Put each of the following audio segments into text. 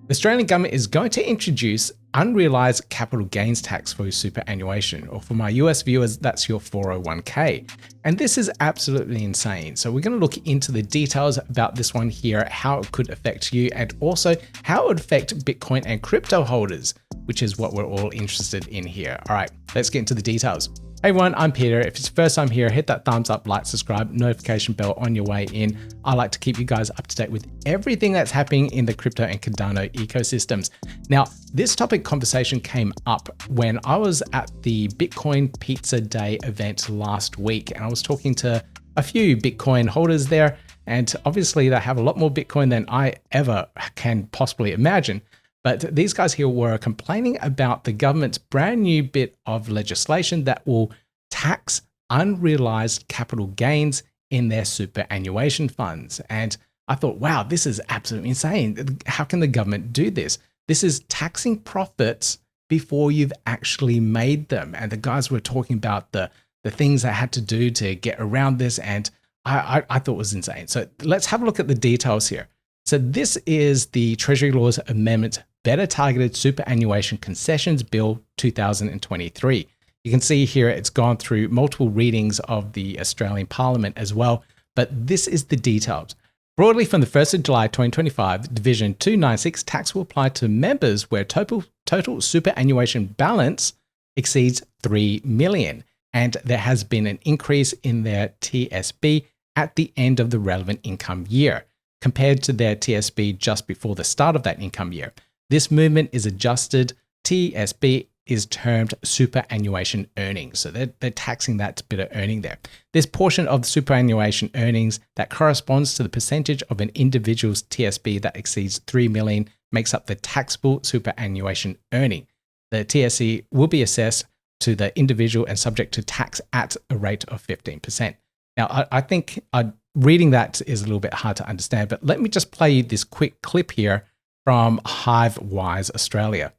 The Australian government is going to introduce unrealised capital gains tax for your superannuation, or for my US viewers, that's your 401k. And this is absolutely insane. So we're going to look into the details about this one here, how it could affect you, and also how it would affect Bitcoin and crypto holders, which is what we're all interested in here. All right, let's get into the details. Hey everyone, I'm Peter. If it's your first time here, hit that thumbs up, like, subscribe, notification bell on your way in. I like to keep you guys up to date with everything that's happening in the crypto and Cardano ecosystems. Now, this topic conversation came up when I was at the Bitcoin Pizza Day event last week, and I was talking to a few Bitcoin holders there, and obviously they have a lot more Bitcoin than I ever can possibly imagine. But these guys here were complaining about the government's brand new bit of legislation that will tax unrealized capital gains in their superannuation funds. And I thought, wow, this is absolutely insane. How can the government do this? This is taxing profits before you've actually made them. And the guys were talking about the things they had to do to get around this. And I thought it was insane. So let's have a look at the details here. So this is the Treasury Laws Amendment Better Targeted Superannuation Concessions Bill 2023. You can see here it's gone through multiple readings of the Australian Parliament as well, but this is the details. Broadly, from the 1st of July 2025, Division 296 tax will apply to members where total superannuation balance exceeds 3 million, and there has been an increase in their TSB at the end of the relevant income year, compared to their TSB just before the start of that income year. This movement is adjusted. TSB is termed superannuation earnings. So they're taxing that bit of earning there. This portion of the superannuation earnings that corresponds to the percentage of an individual's TSB that exceeds 3 million makes up the taxable superannuation earning. The TSE will be assessed to the individual and subject to tax at a rate of 15%. Now, I think reading that is a little bit hard to understand, but let me just play you this quick clip here from HiveWise Australia.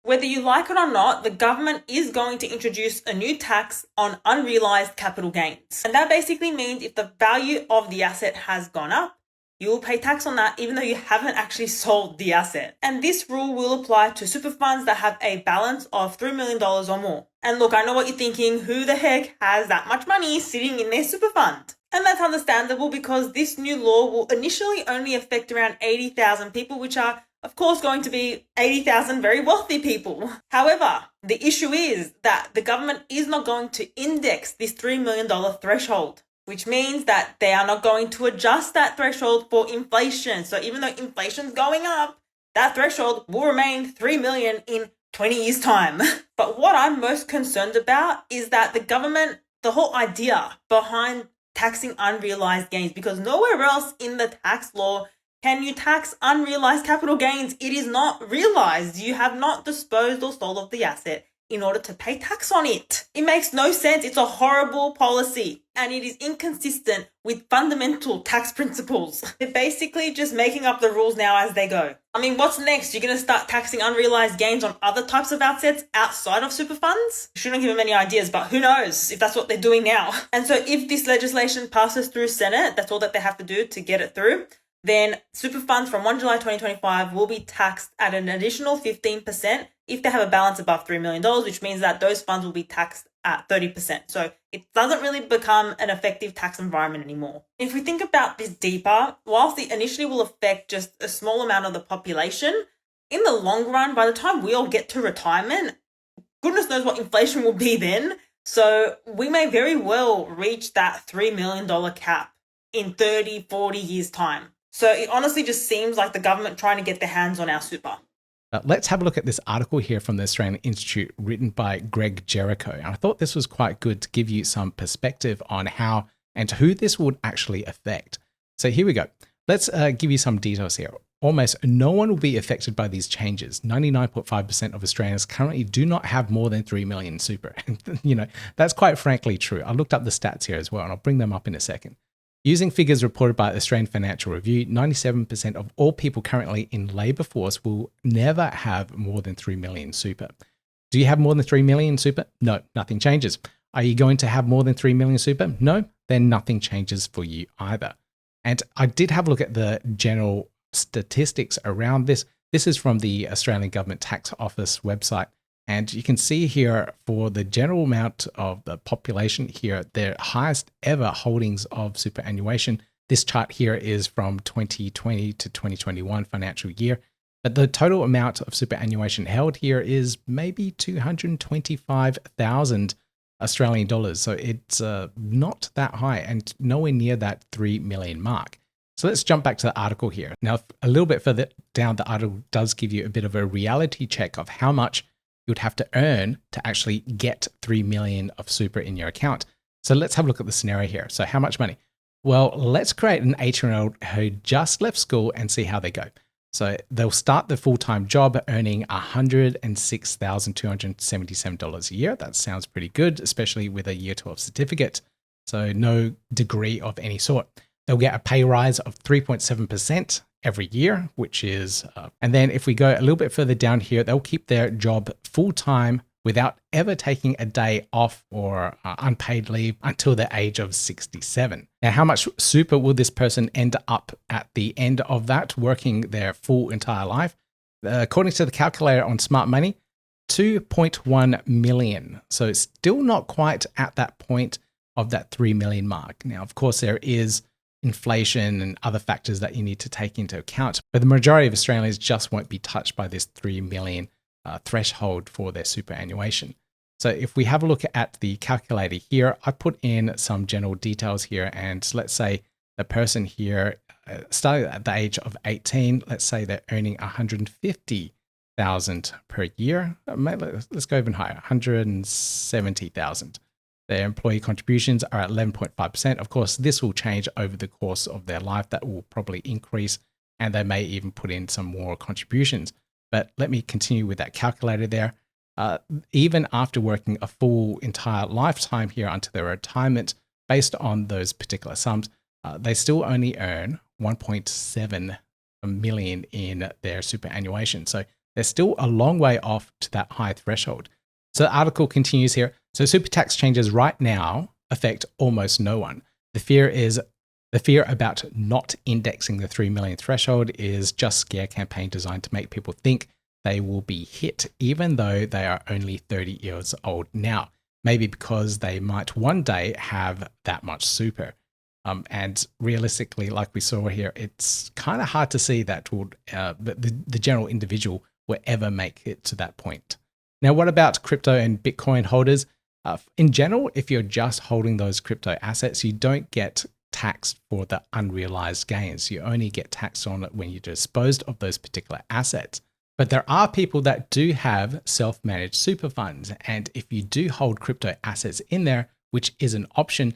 Whether you like it or not, the government is going to introduce a new tax on unrealised capital gains. And that basically means if the value of the asset has gone up, you will pay tax on that even though you haven't actually sold the asset. And this rule will apply to super funds that have a balance of $3 million or more. And look, I know what you're thinking, who the heck has that much money sitting in their super fund? And that's understandable because this new law will initially only affect around 80,000 people, which are, of course, going to be 80,000 very wealthy people. However, the issue is that the government is not going to index this $3 million threshold, which means that they are not going to adjust that threshold for inflation. So even though inflation's going up, that threshold will remain 3 million in 20 years' time. But what I'm most concerned about is that the government, the whole idea behind taxing unrealized gains, because nowhere else in the tax law can you tax unrealized capital gains. It is not realized. You have not disposed or sold of the asset in order to pay tax on it. It makes no sense. It's a horrible policy and it is inconsistent with fundamental tax principles. They're basically just making up the rules now as they go. I mean, what's next? You're going to start taxing unrealized gains on other types of assets outside of super funds? Shouldn't give them any ideas, but who knows if that's what they're doing now. And so if this legislation passes through Senate, that's all that they have to do to get it through, then super funds from 1 July 2025 will be taxed at an additional 15% if they have a balance above $3 million, which means that those funds will be taxed at 30%. So it doesn't really become an effective tax environment anymore. If we think about this deeper, whilst it initially will affect just a small amount of the population, in the long run, by the time we all get to retirement, goodness knows what inflation will be then. So we may very well reach that $3 million cap in 30, 40 years' time. So it honestly just seems like the government trying to get their hands on our super. Let's have a look at this article here from the Australian Institute written by Greg Jericho. And I thought this was quite good to give you some perspective on how and who this would actually affect. So here we go. Let's give you some details here. Almost no one will be affected by these changes. 99.5% of Australians currently do not have more than 3 million super. You know, that's quite frankly true. I looked up the stats here as well, and I'll bring them up in a second. Using figures reported by the Australian Financial Review, 97% of all people currently in labour force will never have more than 3 million super. Do you have more than 3 million super? No, nothing changes. Are you going to have more than 3 million super? No, then nothing changes for you either. And I did have a look at the general statistics around this. This is from the Australian Government Tax Office website. And you can see here for the general amount of the population here, their highest ever holdings of superannuation. This chart here is from 2020 to 2021 financial year. But the total amount of superannuation held here is maybe 225,000 Australian dollars. So it's not that high and nowhere near that 3 million mark. So let's jump back to the article here. Now, a little bit further down, the article does give you a bit of a reality check of how much you'd have to earn to actually get 3 million of super in your account. So let's have a look at the scenario here. So how much money? Well, let's create an 18-year-old who just left school and see how they go. So they'll start the full-time job earning $106,277 a year. That sounds pretty good, especially with a year 12 certificate. So no degree of any sort. They'll get a pay rise of 3.7% every year, which is, and then if we go a little bit further down here, they'll keep their job full-time without ever taking a day off or unpaid leave until the age of 67. Now, how much super will this person end up at the end of that, working their full entire life? According to the calculator on Smart Money, 2.1 million. So it's still not quite at that point of that 3 million mark. Now, of course, there is inflation and other factors that you need to take into account, but the majority of Australians just won't be touched by this 3 million threshold for their superannuation. So if we have a look at the calculator here, I put in some general details here, and let's say the person here started at the age of 18, let's say they're earning 150,000 per year. Let's go even higher, 170,000. Their employee contributions are at 11.5%. Of course, this will change over the course of their life. That will probably increase, and they may even put in some more contributions. But let me continue with that calculator there. Even after working a full entire lifetime here until their retirement, based on those particular sums, they still only earn 1.7 million in their superannuation. So they're still a long way off to that high threshold. So the article continues here. So super tax changes right now affect almost no one. The fear about not indexing the 3 million threshold is just scare campaign designed to make people think they will be hit, even though they are only 30 years old now. Maybe because they might one day have that much super. And realistically, like we saw here, it's kind of hard to see that the general individual will ever make it to that point. Now, what about crypto and Bitcoin holders? In general, if you're just holding those crypto assets, you don't get taxed for the unrealized gains. You only get taxed on it when you're disposed of those particular assets. But there are people that do have self-managed super funds. And if you do hold crypto assets in there, which is an option,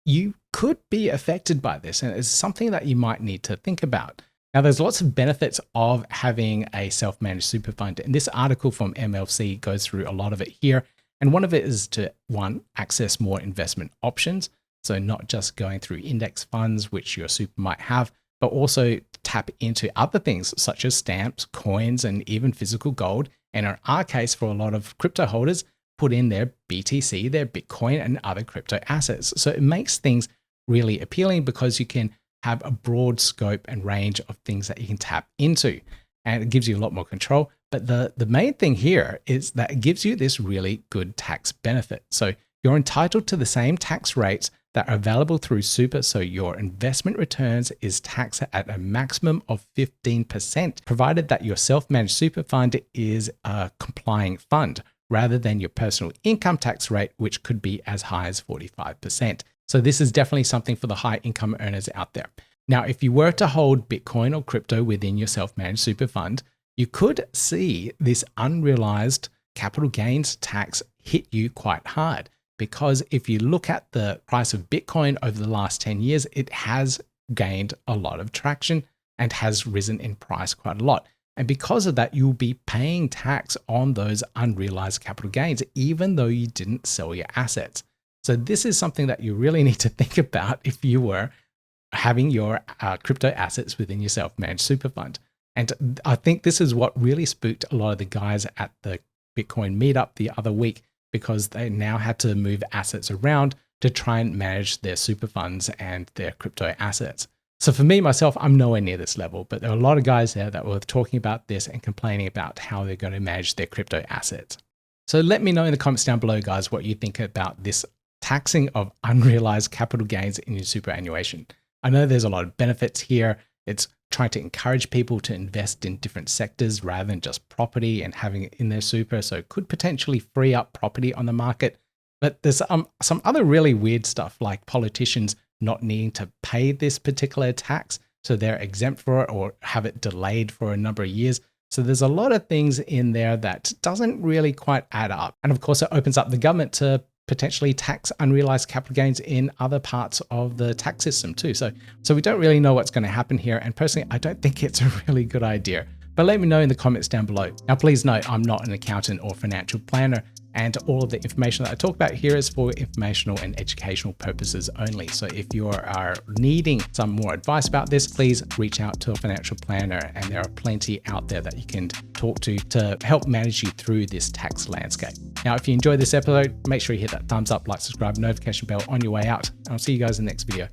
you could be affected by this. And it's something that you might need to think about. Now, there's lots of benefits of having a self-managed super fund. And this article from MLC goes through a lot of it here. And one of it is to, one, access more investment options. So not just going through index funds, which your super might have, but also tap into other things such as stamps, coins, and even physical gold. And in our case, for a lot of crypto holders, put in their BTC, their Bitcoin, and other crypto assets. So it makes things really appealing because you can have a broad scope and range of things that you can tap into. And it gives you a lot more control. But the main thing here is that it gives you this really good tax benefit. So you're entitled to the same tax rates that are available through super. So your investment returns is taxed at a maximum of 15%, provided that your self-managed super fund is a complying fund, rather than your personal income tax rate, which could be as high as 45%. So this is definitely something for the high income earners out there. Now, if you were to hold Bitcoin or crypto within your self-managed super fund, you could see this unrealized capital gains tax hit you quite hard. Because if you look at the price of Bitcoin over the last 10 years, it has gained a lot of traction and has risen in price quite a lot. And because of that, you'll be paying tax on those unrealized capital gains, even though you didn't sell your assets. So this is something that you really need to think about if you were having your crypto assets within your self-managed super fund. And I think this is what really spooked a lot of the guys at the Bitcoin meetup the other week, because they now had to move assets around to try and manage their super funds and their crypto assets. So for me, myself, I'm nowhere near this level, but there are a lot of guys there that were talking about this and complaining about how they're going to manage their crypto assets. So let me know in the comments down below, guys, what you think about this taxing of unrealized capital gains in your superannuation. I know there's a lot of benefits here. It's trying to encourage people to invest in different sectors rather than just property and having it in their super. So it could potentially free up property on the market. But there's some other really weird stuff, like politicians not needing to pay this particular tax, so they're exempt for it or have it delayed for a number of years. So there's a lot of things in there that doesn't really quite add up. And of course, it opens up the government to potentially tax unrealized capital gains in other parts of the tax system too. So we don't really know what's going to happen here. And personally, I don't think it's a really good idea. But let me know in the comments down below. Now, please note, I'm not an accountant or financial planner, and all of the information that I talk about here is for informational and educational purposes only. So if you are needing some more advice about this, please reach out to a financial planner, and there are plenty out there that you can talk to help manage you through this tax landscape. Now, if you enjoyed this episode, make sure you hit that thumbs up, like, subscribe, notification bell on your way out. I'll see you guys in the next video.